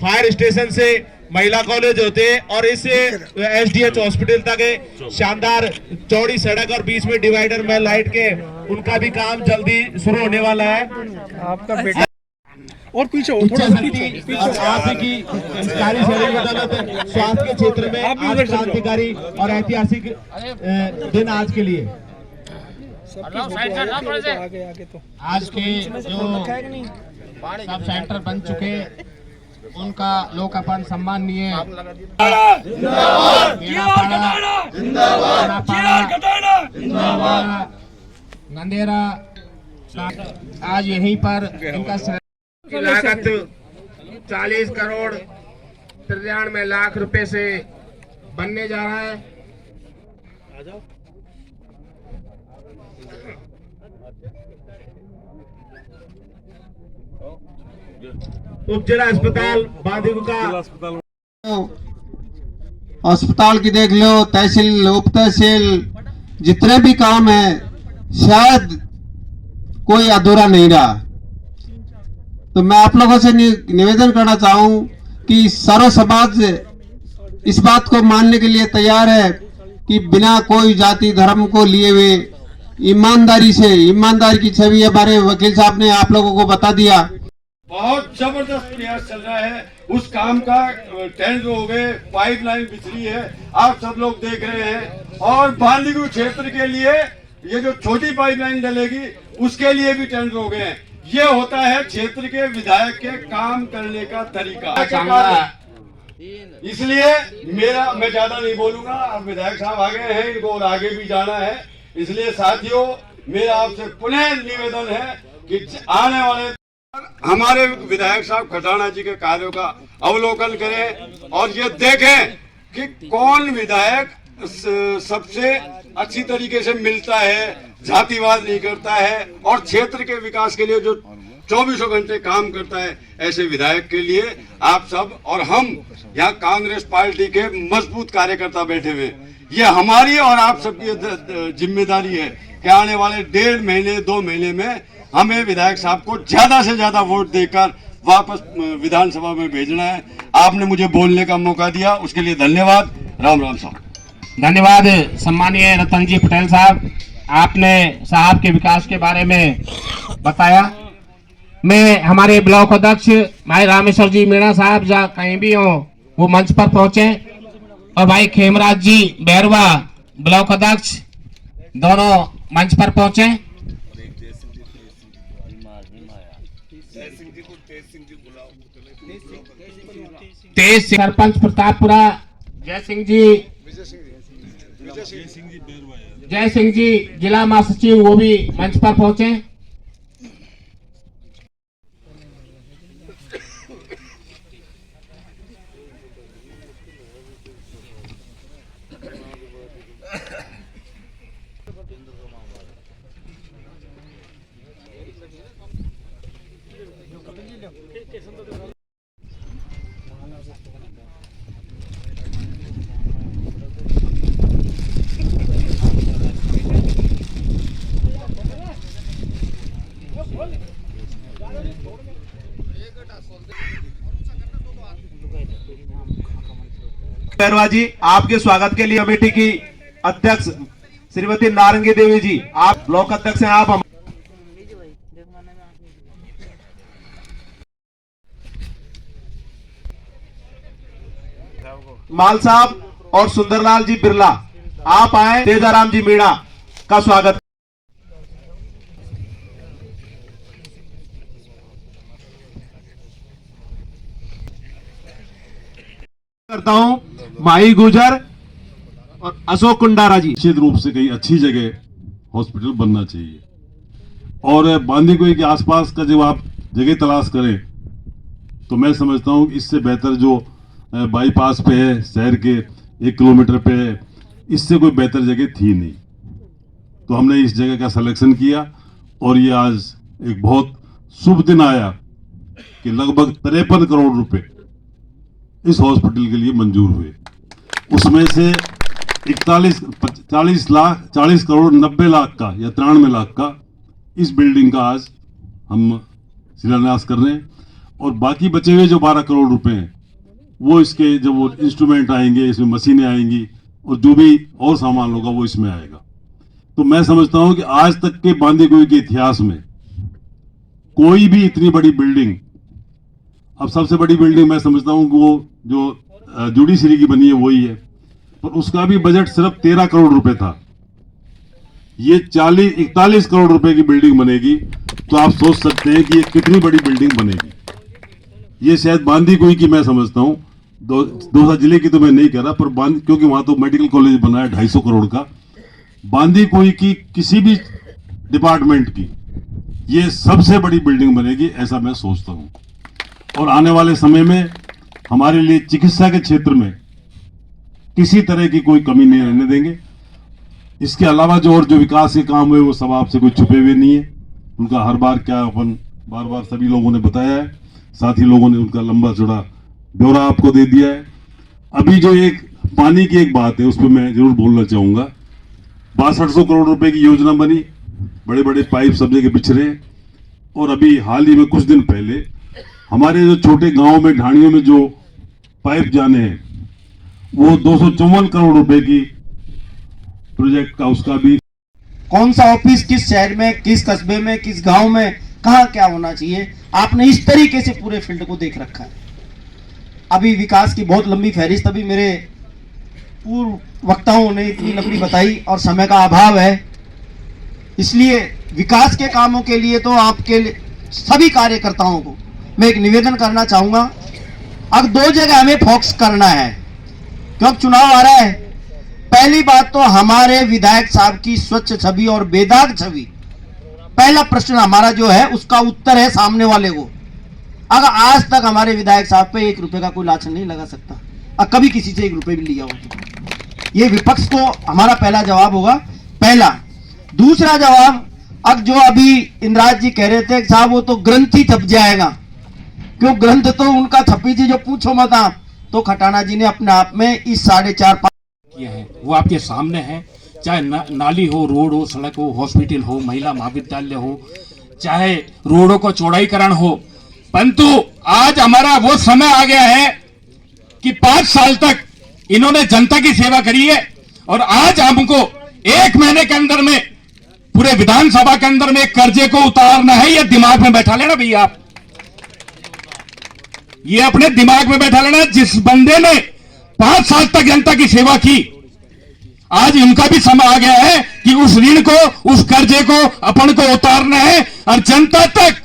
Fire station से महिला college होते और इस एसडीएच हॉस्पिटल तक शानदार चौड़ी सड़क और बीच में डिवाइडर में लाइट के उनका भी काम जल्दी शुरू होने वाला है। आपका बेटा और पीछे हो, थोड़ा सा पीछे। आप की कार्य शैली बदौलत स्वास्थ्य के क्षेत्र में आज क्रांतिकारी और ऐतिहासिक दिन आज के लिए आज के जो सब सेंटर बन चुके उनका लोकार्पण सम्माननीय नंदेरा आज यहीं पर इनका लागत 40 करोड़ 93 लाख रुपए से बनने जा रहा है। उपजिला अस्पताल बांदीकुई का अस्पताल की देख लो, तहसील उप तहसील जितने भी काम है शायद कोई अधूरा नहीं रहा। तो मैं आप लोगों से निवेदन करना चाहूं कि सर्व समाज इस बात को मानने के लिए तैयार है कि बिना कोई जाति धर्म को लिए हुए ईमानदारी की छवि हमारे वकील साहब ने आप लोगों को बता दिया। बहुत जबरदस्त प्रयास चल रहा है उस काम का। टेंडर हो गए, पाइपलाइन बिछड़ी है, आप सब लोग देख रहे हैं। और बांदीकुई क्षेत्र के लिए ये जो छोटी पाइपलाइन डलेगी उसके लिए भी टेंडर हो गए हैं। ये होता है क्षेत्र के विधायक के काम करने का तरीका। इसलिए मैं ज्यादा नहीं बोलूंगा, अब विधायक साहब आ गए हैं, इनको और आगे भी जाना है। इसलिए साथियों, मेरा आपसे पुनः निवेदन है कि आने वाले हमारे विधायक साहब खटाना जी के कार्यों का अवलोकन करें और ये देखें कि कौन विधायक सबसे अच्छी तरीके से मिलता है, जातिवाद नहीं करता है और क्षेत्र के विकास के लिए जो 24 घंटे काम करता है। ऐसे विधायक के लिए आप सब और हम यहाँ कांग्रेस पार्टी के मजबूत कार्यकर्ता बैठे हुए, ये हमारी और आप सबकी जिम्मेदारी है कि आने वाले 1.5 महीने 2 महीने में हमें विधायक साहब को ज्यादा से ज्यादा वोट देकर वापस विधानसभा में भेजना है। आपने मुझे बोलने का मौका दिया, उसके लिए धन्यवाद। राम राम साहब। धन्यवाद सम्मानीय रतन जी पटेल साहब, आपने साहब के विकास के बारे में बताया। मैं हमारे ब्लॉक अध्यक्ष भाई रामेश्वर जी मीणा साहब जहाँ कहीं भी हो वो मंच पर पहुंचे और भाई खेमराज जी बैरवा ब्लॉक अध्यक्ष दोनों मंच पर पहुंचे। तेज सरपंच प्रतापपुरा जय सिंह जी जिला महासचिव वो भी मंच पर पहुंचे। बैरवा जी, आपके स्वागत के लिए कमेटी की अध्यक्ष श्रीमती नारंगी देवी जी, आप ब्लॉक अध्यक्ष हैं। आप माल साहब और सुंदरलाल जी बिरला, आप आए। तेजाराम जी मीणा का स्वागत करता हूं। माही गुजर और अशोक कुंडारा जी। निश्चित रूप से कहीं अच्छी जगह हॉस्पिटल बनना चाहिए और बांदीकुई के आसपास का जब आप जगह तलाश करें तो मैं समझता हूं इससे बेहतर जो बाईपास पे है, शहर के 1 किलोमीटर पे है, इससे कोई बेहतर जगह थी नहीं। तो हमने इस जगह का सिलेक्शन किया और ये आज एक बहुत शुभ दिन आया कि लगभग 53 करोड़ रुपए इस हॉस्पिटल के लिए मंजूर हुए। उसमें से 40 करोड़ 90 लाख का या 93 लाख का इस बिल्डिंग का आज हम शिलान्यास कर रहे हैं और बाकी बचे हुए जो 12 करोड़ रुपए हैं वो इसके जब वो इंस्ट्रूमेंट आएंगे, इसमें मशीनें आएंगी और जो भी और सामान होगा वो इसमें आएगा। तो मैं समझता हूं कि आज तक के बांदीकुई के इतिहास में कोई भी इतनी बड़ी बिल्डिंग, अब सबसे बड़ी बिल्डिंग मैं समझता हूं कि वो जो जुडिशरी की बनी है वही है, पर उसका भी बजट सिर्फ 13 करोड़ रुपए था। ये 41 करोड़ रुपए की बिल्डिंग बनेगी, तो आप सोच सकते हैं कि ये कितनी बड़ी बिल्डिंग बनेगी। ये शायद बांदीकुई की मैं समझता हूं, दौसा जिले की तो मैं नहीं कह रहा, पर क्योंकि वहां तो मेडिकल कॉलेज बना है 250 करोड़ का, बांदीकुई की किसी भी डिपार्टमेंट की ये सबसे बड़ी बिल्डिंग बनेगी, ऐसा मैं सोचता हूं। और आने वाले समय में हमारे लिए चिकित्सा के क्षेत्र में किसी तरह की कोई कमी नहीं रहने देंगे। इसके अलावा जो विकास के काम हुए वो सब आपसे कोई छुपे हुए नहीं है, उनका हर बार क्या अपन बार सभी लोगों ने बताया है, साथ ही लोगों ने उनका लंबा चौड़ा ब्यौरा आपको दे दिया है। अभी जो एक पानी की एक बात है उस पर मैं जरूर बोलना चाहूंगा। 6200 करोड़ रुपए की योजना बनी, बड़े बड़े पाइप सब जगह बिछरे, और अभी हाल ही में कुछ दिन पहले हमारे जो छोटे गांव में ढाणियों में जो पाइप जाने हैं वो 254 करोड़ रुपए की प्रोजेक्ट का उसका भी कौन सा ऑफिस किस शहर में, किस कस्बे में, किस गांव में, कहां क्या होना चाहिए, आपने इस तरीके से पूरे फील्ड को देख रखा है। अभी विकास की बहुत लंबी फहरिस्त अभी मेरे पूर्व वक्ताओं ने इतनी लंबी बताई और समय का अभाव है, इसलिए विकास के कामों के लिए तो आपके सभी कार्यकर्ताओं को मैं एक निवेदन करना चाहूंगा। अब 2 जगह हमें फोकस करना है क्योंकि चुनाव आ रहा है। पहली बात तो हमारे विधायक साहब की स्वच्छ छवि और बेदाग छवि, पहला प्रश्न हमारा जो है उसका उत्तर है सामने वाले को। अगर आज तक हमारे विधायक साहब पे 1 रुपए का कोई लांछन नहीं लगा सकता और कभी किसी से 1 रुपए भी लिया हो, ये विपक्ष को हमारा पहला जवाब होगा। पहला। दूसरा जवाब, अब जो अभी इंद्राज जी कह रहे थे साहब वो तो ग्रंथ ही छप जाएगा, क्यों ग्रंथ तो उनका छपी जी जो पूछो मत आप, तो खटाना जी ने अपने आप में इस 4.5 किया है वो आपके सामने है। चाहे नाली हो, रोड हो, सड़क हो, हॉस्पिटल हो, महिला महाविद्यालय हो, चाहे रोडों को चौड़ाईकरण हो, परंतु आज हमारा वो समय आ गया है कि 5 साल तक इन्होंने जनता की सेवा करी है और आज हमको 1 महीने के अंदर में पूरे विधानसभा के अंदर में कर्जे को उतारना है। ये दिमाग में बैठा लेना भैया, आप ये अपने दिमाग में बैठा लेना। जिस बंदे ने 5 साल तक जनता की सेवा की, आज इनका भी समय आ गया है कि उस ऋण को, उस कर्जे को अपन को उतारना है और जनता तक,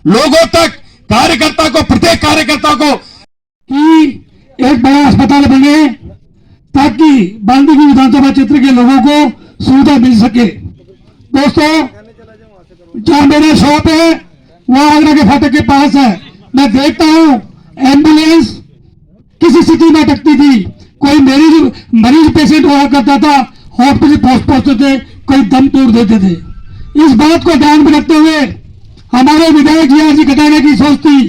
लोगों तक, कार्यकर्ता को, प्रत्येक कार्यकर्ता को कि एक बड़ा अस्पताल बने ताकि बांदीकुई विधानसभा क्षेत्र के लोगों को सुविधा मिल सके। दोस्तों, जहां मेरा शॉप है वो आगरा के फाटक के पास है, मैं देखता हूं एम्बुलेंस किसी स्थिति में अटकती थी, कोई मरीज पेशेंट हुआ करता था, हॉस्पिटल पहुंचते थे, कोई दम तोड़ देते थे। इस बात को ध्यान में रखते हुए हमारे विधायक जी आज खटाना की सोच थी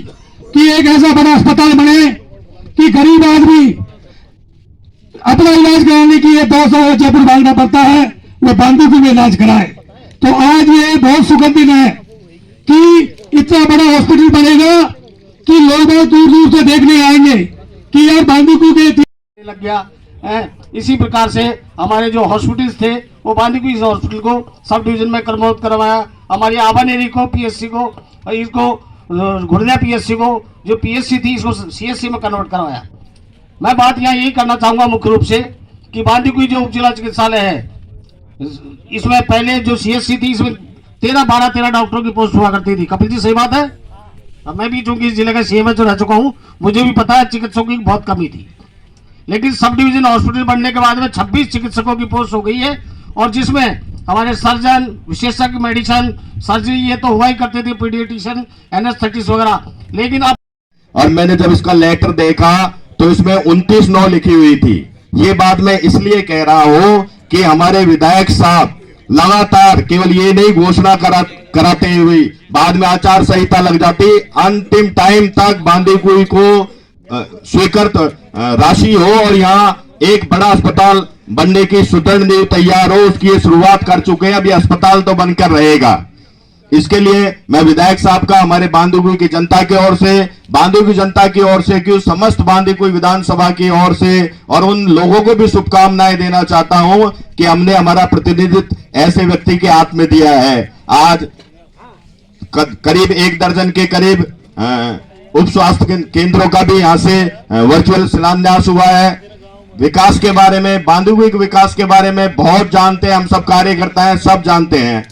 कि एक ऐसा बड़ा अस्पताल बने कि गरीब आदमी अपना इलाज कराने के लिए 200 जयपुर भागना पड़ता है, वो बांदीकुई में इलाज कराए। तो आज ये बहुत सुखद दिन है कि इतना बड़ा हॉस्पिटल बनेगा कि लोग बहुत दूर दूर से देखने आएंगे कि यार बांदीकुई के लग गया है। इसी प्रकार से हमारे जो हॉस्पिटल्स थे वो बांदीकुई हॉस्पिटल को सब डिवीजन में क्रमबद्ध करवाया। हमारी आबानेरी को, पीएससी को, इसको घुड़िया पीएससी को, जो पीएससी थी इसको सीएससी में कन्वर्ट करवाया। मैं बात यहाँ यही करना चाहूंगा मुख्य रूप से कि बांदीकुई जो उप जिला चिकित्सालय है, इसमें पहले जो सीएससी थी इसमें 13 डॉक्टरों की पोस्ट हुआ करती थी। कपिल जी सही बात है? अब मैं भी चूंकि इस जिले का सीएमएच रह चुका हूँ, मुझे भी पता है चिकित्सकों की बहुत कमी थी, लेकिन सब डिवीजन हॉस्पिटल बनने के बाद में 26 चिकित्सकों की पोस्ट हो गई है और जिसमें हमारे सर्जन, विशेषज्ञ मेडिसिन, सर्जरी ये तो हुआ ही करते थे, पीडियाट्रिशियन, एनेस्थेटिस्ट वगैरह, लेकिन अब और मैंने जब इसका लेटर देखा तो इसमें 29/9 लिखी हुई थी। ये बात मैं इसलिए कह रहा हूं कि हमारे विधायक साहब लगातार केवल ये नहीं घोषणा कराते हुए बाद में आचार संहिता लग जाती, अंतिम टाइम तक बांदीकुई को स्वीकृत राशि हो और यहाँ एक बड़ा अस्पताल बनने की सुदृढ़ नींव तैयार हो, उसकी शुरुआत कर चुके हैं। अभी अस्पताल तो बनकर रहेगा। इसके लिए मैं विधायक साहब का हमारे बांदीकुई की जनता की ओर से, बांदीकुई जनता की ओर से, कि समस्त बांदीकुई विधानसभा की ओर से और उन लोगों को भी शुभकामनाएं देना चाहता हूं कि हमने हमारा प्रतिनिधित्व ऐसे व्यक्ति के हाथ में दिया है। आज करीब 1 दर्जन के करीब उप स्वास्थ्य केंद्रों का भी यहां से वर्चुअल शिलान्यास हुआ है। विकास के बारे में, बांदीकुई के विकास के बारे में बहुत जानते हैं हम, सब कार्यकर्ता हैं, सब जानते हैं।